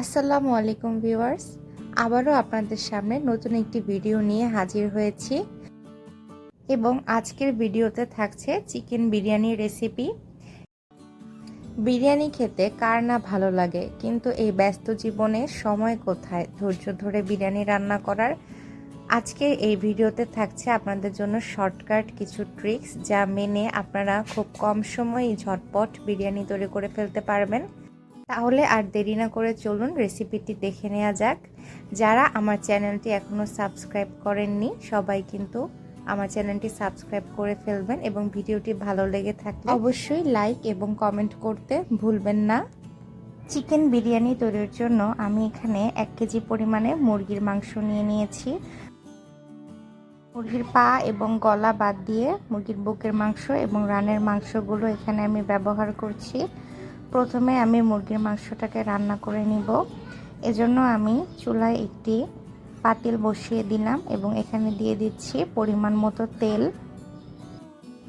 আসসালামু আলাইকুম ভিউয়ার্স, আবারও আপনাদের সামনে নতুন একটি ভিডিও নিয়ে হাজির হয়েছি এবং আজকের ভিডিওতে থাকছে চিকেন বিরিয়ানির রেসিপি। বিরিয়ানি খেতে কার না ভালো লাগে, কিন্তু এই ব্যস্ত জীবনে সময় কোথায় ধৈর্য ধরে বিরিয়ানি রান্না করার। আজকের এই ভিডিওতে থাকছে আপনাদের জন্য শর্টকাট কিছু ট্রিক্স, যা মেনে আপনারা খুব কম সময়েই ঝটপট বিরিয়ানি তৈরি করে ফেলতে পারবেন। তাহলে আর দেরি না করে চলুন রেসিপিটি দেখে নেওয়া যাক। যারা আমার চ্যানেলটি এখনও সাবস্ক্রাইব করেননি, সবাই কিন্তু আমার চ্যানেলটি সাবস্ক্রাইব করে ফেলবেন এবং ভিডিওটি ভালো লেগে থাকলে অবশ্যই লাইক এবং কমেন্ট করতে ভুলবেন না। চিকেন বিরিয়ানি তৈরির জন্য আমি এখানে 1 কেজি পরিমাণে মুরগির মাংস নিয়ে নিয়েছি। মুরগির পা এবং গলা বাদ দিয়ে মুরগির বুকের মাংস এবং রানের মাংসগুলো এখানে আমি ব্যবহার করছি। প্রথমে আমি মুরগির মাংসটাকে রান্না করে নিব। এজন্য আমি চুলায় একটি পাতিল বসিয়ে দিলাম এবং এখানে দিয়ে দিচ্ছি পরিমাণ মতো তেল।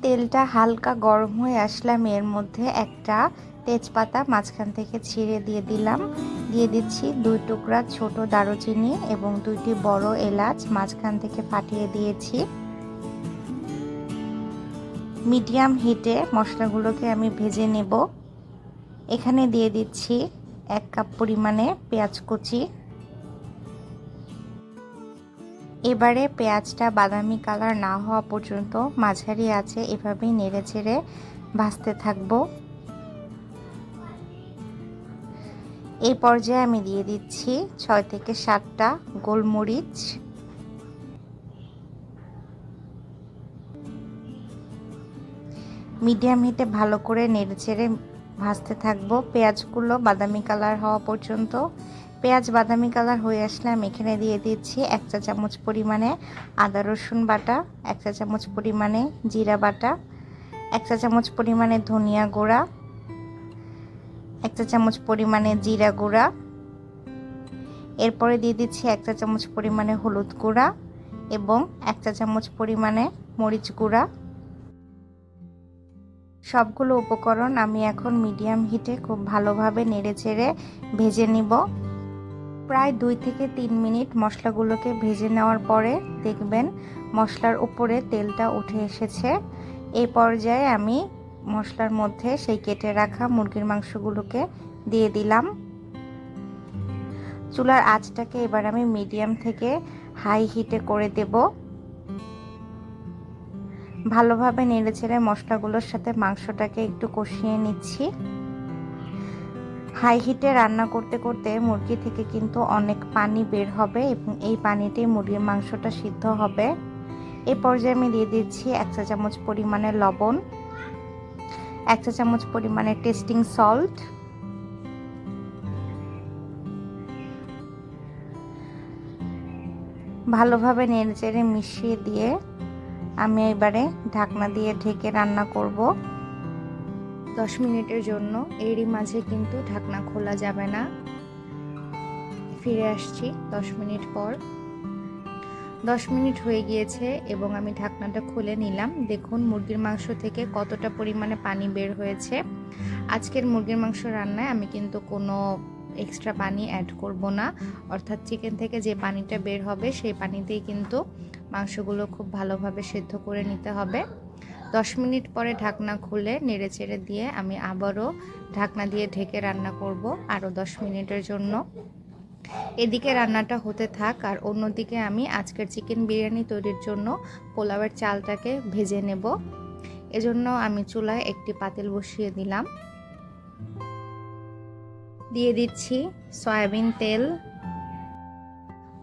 তেলটা হালকা গরম হয়ে আসলে আমি এর মধ্যে একটা তেজপাতা মাঝখান থেকে ছিঁড়ে দিয়ে দিলাম। দিয়ে দিচ্ছি 2 টুকরা ছোট দারুচিনি এবং 2টি বড় এলাচ মাঝখান থেকে ফাটিয়ে দিয়েছি। মিডিয়াম হিটে মশলাগুলোকে আমি ভেজে নেব। এখানে দিয়ে দিচ্ছি 1 কাপ পরিমাণে পেঁয়াজ কুচি। এবারে পেঁয়াজটা বাদামি কালার না হওয়া পর্যন্ত মাঝারি আঁচে এভাবেই নেড়েচেড়ে ভাজতে থাকব। এই পর্যায়ে আমি দিয়ে দিচ্ছি 6 থেকে 7টা গোলমরিচ। মিডিয়াম হিটে ভালো করে নেড়েচেড়ে ভাজতে থাকবো পেঁয়াজগুলো বাদামি কালার হওয়া পর্যন্ত। পেঁয়াজ বাদামি কালার হয়ে আসলে আমি এখানে দিয়ে দিচ্ছি 1 চা চামচ পরিমাণে আদা রসুন বাটা, 1 চা চামচ পরিমাণে জিরা বাটা, 1 চা চামচ পরিমাণে ধনিয়া গুঁড়া, 1 চা চামচ পরিমাণে জিরা গুঁড়া। এরপরে দিয়ে দিচ্ছি 1 চা চামচ পরিমাণে হলুদ গুঁড়া এবং 1 চা চামচ পরিমাণে মরিচ গুঁড়া। সবগুলো উপকরণ আমি এখন মিডিয়াম হিটে খুব ভালোভাবে নেড়েচেড়ে ভেজে নিব। প্রায় 2 থেকে 3 মিনিট মশলাগুলোকে ভেজে নেওয়ার পরে দেখবেন মশলার উপরে তেলটা উঠে এসেছে। এই পর্যায়ে আমি মশলার মধ্যে সেই কেটে রাখা মুরগির মাংসগুলোকে দিয়ে দিলাম। চুলার আঁচটাকে এবার আমি মিডিয়াম থেকে হাই হিটে করে দেব। ভালোভাবে নেড়েচেড়ে মশলাগুলোর সাথে মাংসটাকে একটু কষিয়ে নিচ্ছি। হাই হিটে রান্না করতে করতে মুরগি থেকে কিন্তু অনেক পানি বের হবে এবং এই পানিতেই মুরগির মাংসটা সিদ্ধ হবে। এই পর্যায়ে আমি দিয়ে দিচ্ছি 1 চা চামচ পরিমাণে লবণ, 1 চা চামচ পরিমাণে টেস্টিং সল্ট, ভালোভাবে নেড়েচেড়ে মিশিয়ে দিয়ে আমি এবারে ঢাকনা দিয়ে ঢেকে রান্না করব 10 মিনিটের জন্য। এরই মাঝে কিন্তু ঢাকনা খোলা যাবে না। ফিরে আসছি 10 মিনিট পর। 10 মিনিট হয়ে গিয়েছে এবং আমি ঢাকনাটা খুলে নিলাম। দেখুন মুরগির মাংস থেকে কতটা পরিমাণে পানি বের হয়েছে। আজকের মুরগির মাংস রান্নায় আমি কিন্তু কোনো এক্সট্রা পানি অ্যাড করব না, অর্থাৎ চিকেন থেকে যে পানিটা বের হবে সেই পানিতেই কিন্তু মাংসগুলো খুব ভালোভাবে সেদ্ধ করে নিতে হবে। 10 মিনিট পরে ঢাকনা খুলে নেড়েচেড়ে দিয়ে আমি আবারও ঢাকনা দিয়ে ঢেকে রান্না করব আরও 10 মিনিটের জন্য। এদিকে রান্নাটা হতে থাক আর অন্যদিকে আমি আজকের চিকেন বিরিয়ানি তৈরির জন্য পোলাওয়ের চালটাকে ভেজে নেব। এজন্য আমি চুলায় একটি পাতিল বসিয়ে দিলাম। দিয়ে দিচ্ছি সয়াবিন তেল।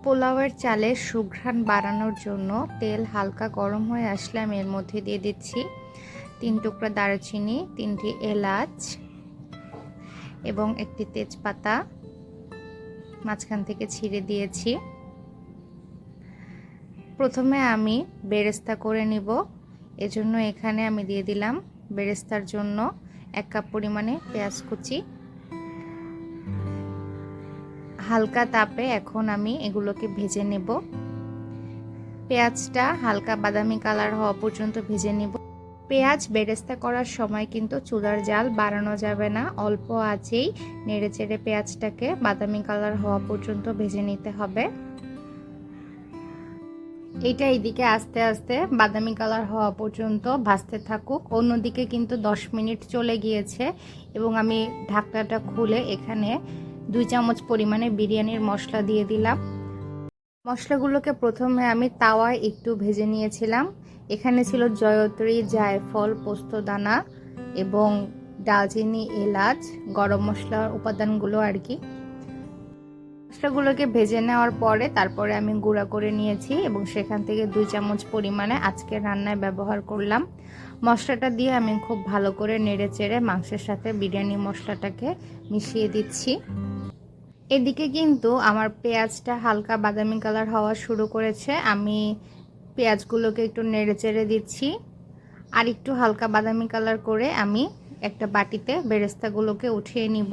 পোলাওয়ের চালের সুঘ্রাণ বাড়ানোর জন্য তেল হালকা গরম হয়ে আসলে আমি এর মধ্যে দিয়ে দিচ্ছি 3 টুকরা দারুচিনি, 3টি এলাচ এবং একটি তেজপাতা মাঝখান থেকে ছিঁড়ে দিয়েছি। প্রথমে আমি বেরেস্তা করে নিব। এজন্য এখানে আমি দিয়ে দিলাম বেরেস্তার জন্য 1 কাপ পরিমাণে পেঁয়াজ কুচি। হালকা তাপে এখন আমি এগুলোকে ভেজে নেব। পেঁয়াজটা হালকা বাদামি কালার হওয়া পর্যন্ত ভেজে নেব। পেঁয়াজ বেরেস্তা করার সময় কিন্তু চুলার জাল বাড়ানো যাবে না, অল্প আঁচেই নেড়েচেড়ে পেঁয়াজটাকে বাদামি কালার হওয়া পর্যন্ত ভেজে নিতে হবে। এটা এইদিকে আস্তে আস্তে বাদামি কালার হওয়া পর্যন্ত ভাজতে থাকুক। অন্যদিকে কিন্তু 10 মিনিট চলে গিয়েছে এবং আমি ঢাকনাটা খুলে এখানে 2 চামচ পরিমাণে বিরিয়ানির মশলা দিয়ে দিলাম। মশলাগুলোকে প্রথমে আমি তাওয়ায় একটু ভেজে নিয়েছিলাম। এখানে ছিল জয়ত্রী, জায়ফল, পোস্তদানা এবং দারচিনি, এলাচ, গরম মশলার উপাদানগুলো আর কি। মশলাগুলোকে ভেজে নেওয়ার পরে তারপরে আমি গুঁড়া করে নিয়েছি এবং সেখান থেকে 2 চামচ পরিমাণে আজকে রান্নায় ব্যবহার করলাম। মশলাটা দিয়ে আমি খুব ভালো করে নেড়েচেড়ে মাংসের সাথে বিরিয়ানি মশলাটাকে মিশিয়ে দিচ্ছি। এদিকে কিন্তু আমার পেঁয়াজটা হালকা বাদামি কালার হওয়া শুরু করেছে। আমি পেঁয়াজগুলোকে একটু নেড়েচেড়ে দিচ্ছি আর একটু হালকা বাদামি কালার করে আমি একটা বাটিতে বেরেস্তাগুলোকে উঠিয়ে নিব।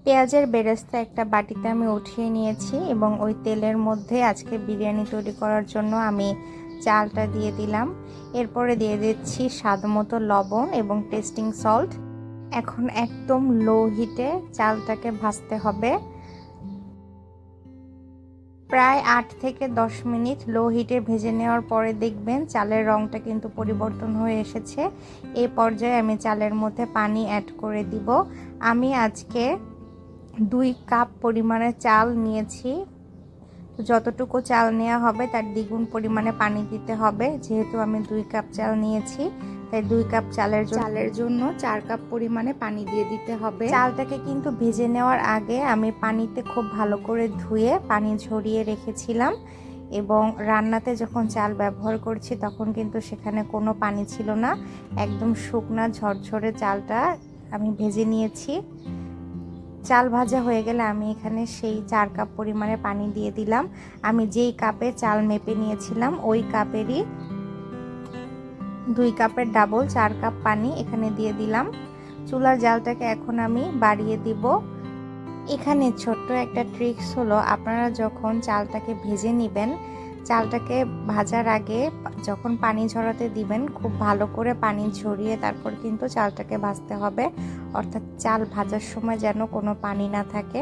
পেঁয়াজের বেরেস্তা একটা বাটিতে আমি উঠিয়ে নিয়েছি এবং ওই তেলের মধ্যে আজকে বিরিয়ানি তৈরি করার জন্য আমি চালটা দিয়ে দিলাম। এরপরে দিয়ে দিচ্ছি স্বাদমতো লবণ এবং টেস্টিং সল্ট। এখন একদম লো হিটে চালটাকে ভাজতে হবে। প্রায় 8 থেকে 10 মিনিট লো হিটে ভেজে নেওয়ার পরে দেখবেন চালের রঙটা কিন্তু পরিবর্তন হয়ে এসেছে। এই পর্যায়ে আমি চালের মধ্যে পানি অ্যাড করে দিব। আমি আজকে 2 কাপ পরিমাণে চাল নিয়েছি। যতটুকু চাল নেওয়া হবে তার দ্বিগুণ পরিমাণে পানি দিতে হবে। যেহেতু আমি 2 কাপ চাল নিয়েছি তাই 2 কাপ চালের জন্য 4 কাপ পরিমাণে পানি দিয়ে দিতে হবে। চালটাকে কিন্তু ভেজে নেওয়ার আগে আমি পানিতে খুব ভালো করে ধুয়ে পানি ঝরিয়ে রেখেছিলাম এবং রান্নাতে যখন চাল ব্যবহার করছি তখন কিন্তু সেখানে কোনো পানি ছিল না। একদম শুকনা ঝরঝরে চালটা আমি ভেজে নিয়েছি। চাল ভাজা হয়ে গেলে আমি এখানে সেই 4 কাপ পরিমাণে পানি দিয়ে দিলাম। আমি যেই কাপে চাল মেপে নিয়েছিলাম ওই কাপেরই 2 কাপের ডাবল 4 কাপ পানি এখানে দিয়ে দিলাম। চুলার জালটাকে এখন আমি বাড়িয়ে দিব। এখানে ছোট্ট একটা ট্রিক্স হলো, আপনারা যখন চালটাকে ভেজে নেবেন, চালটাকে ভাজার আগে যখন পানি ঝরাতে দিবেন খুব ভালো করে পানি ঝরিয়ে তারপর কিন্তু চালটাকে ভাজতে হবে, অর্থাৎ চাল ভাজার সময় যেন কোনো পানি না থাকে।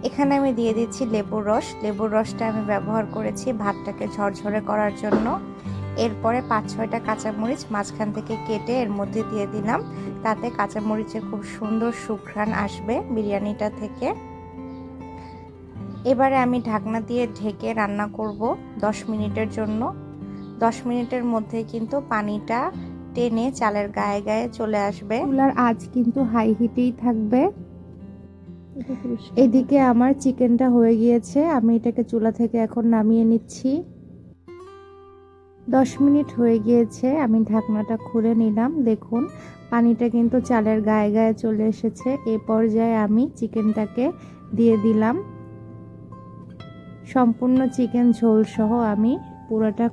এখানে আমি দিয়ে দিচ্ছি লেবুর রস। লেবুর রসটা আমি ব্যবহার করেছি ভাতটাকে ঝরঝরে করার জন্য। এরপরে 5-6টা কাঁচামরিচ মাঝখান থেকে কেটে এর মধ্যে দিয়ে দিলাম, তাতে কাঁচামরিচের খুব সুন্দর সুঘ্রাণ আসবে বিরিয়ানিটা থেকে। এবারে আমি ঢাকনা দিয়ে ঢেকে রান্না করব 10 মিনিটের জন্য। 10 মিনিটের মধ্যে কিন্তু পানিটা টেনে চালের গায়ে গায়ে চলে আসবে। চুলার আঁচ কিন্তু হাই হিটেই থাকবে। এদিকে আমার চিকেনটা হয়ে গিয়েছে, আমি এটাকে চুলা থেকে এখন নামিয়ে নিচ্ছি। 10 মিনিট হয়ে গিয়েছে, আমি ঢাকনাটা খুলে নিলাম। দেখুন পানিটা কিন্তু চালের গায়ে গায়ে চলে এসেছে। এই পর্যায়ে আমি চিকেনটাকে দিয়ে দিলাম। সম্পূর্ণ চিকেন ঝোল সহ আমি পুরোটা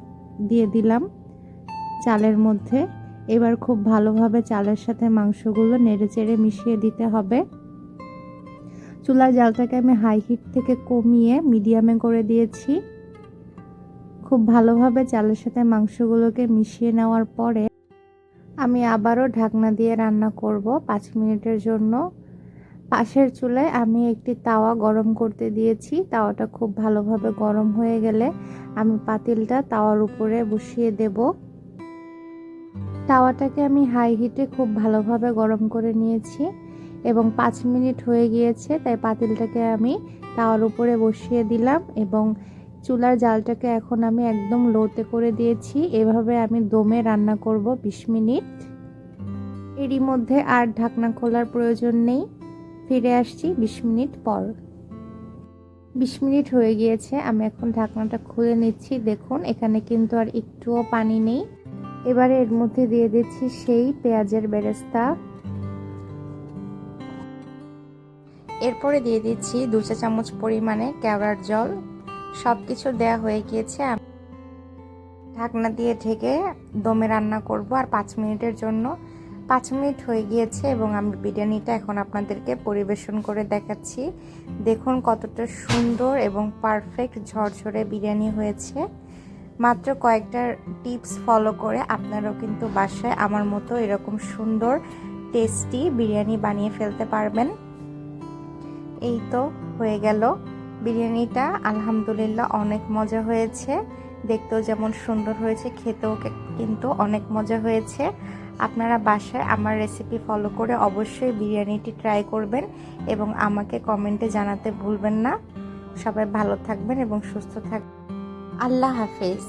দিয়ে দিলাম চালের মধ্যে। এবার খুব ভালোভাবে চালের সাথে মাংসগুলো নেড়েচেড়ে মিশিয়ে দিতে হবে। চুলার জালটাকে আমি হাই হিট থেকে কমিয়ে মিডিয়ামে করে দিয়েছি। খুব ভালোভাবে চালের সাথে মাংসগুলোকে মিশিয়ে নেওয়ার পরে আমি আবারও ঢাকনা দিয়ে রান্না করব 5 মিনিটের জন্য। পাশের চুলায় আমি একটি তাওয়া গরম করতে দিয়েছি। তাওয়াটা খুব ভালোভাবে গরম হয়ে গেলে আমি পাতিলটা তাওয়ার উপরে বসিয়ে দেব। তাওয়াটাকে আমি হাই হিটে খুব ভালোভাবে গরম করে নিয়েছি এবং 5 মিনিট হয়ে গিয়েছে, তাই পাতিলটাকে আমি তাওয়ার উপরে বসিয়ে দিলাম এবং চুলার জালটাকে এখন আমি একদম লোতে করে দিয়েছি। এভাবে আমি দমে রান্না করব 20 মিনিট। এরই মধ্যে আর ঢাকনা খোলার প্রয়োজন নেই। ফিরে আসছি 20 মিনিট পর। 20 মিনিট হয়ে গিয়েছে, আমি এখন ঢাকনাটা খুলে নিচ্ছি। দেখুন এখানে কিন্তু আর একটুও পানি নেই। এবারে এর মধ্যে দিয়ে দিচ্ছি সেই পেঁয়াজের বেরেস্তা। এরপরে দিয়ে দিচ্ছি 2 চা চামচ পরিমাণে কেওড়ার জল। সব কিছু দেওয়া হয়ে গিয়েছে। ঢাকনা দিয়ে ঢেকে দমে রান্না করব আর 5 মিনিটের জন্য। 5 মিনিট হয়ে গিয়েছে এবং আমি বিরিয়ানিটা এখন আপনাদেরকে পরিবেশন করে দেখাচ্ছি। দেখুন কতটা সুন্দর এবং পারফেক্ট ঝরঝরে বিরিয়ানি হয়েছে। মাত্র কয়েকটা টিপস ফলো করে আপনারাও কিন্তু বাসায় আমার মতো এরকম সুন্দর টেস্টি বিরিয়ানি বানিয়ে ফেলতে পারবেন। এই তো হয়ে গেল বিরিয়ানিটা। আলহামদুলিল্লাহ অনেক মজা হয়েছে, দেখতেও যেমন সুন্দর হয়েছে, খেতেও কিন্তু অনেক মজা হয়েছে। আপনারা বাসায় আমার রেসিপি ফলো করে অবশ্যই বিরিয়ানিটি ট্রাই করবেন এবং আমাকে কমেন্টে জানাতে ভুলবেন না। সবাই ভালো থাকবেন এবং সুস্থ থাকবেন। আল্লাহ হাফেজ।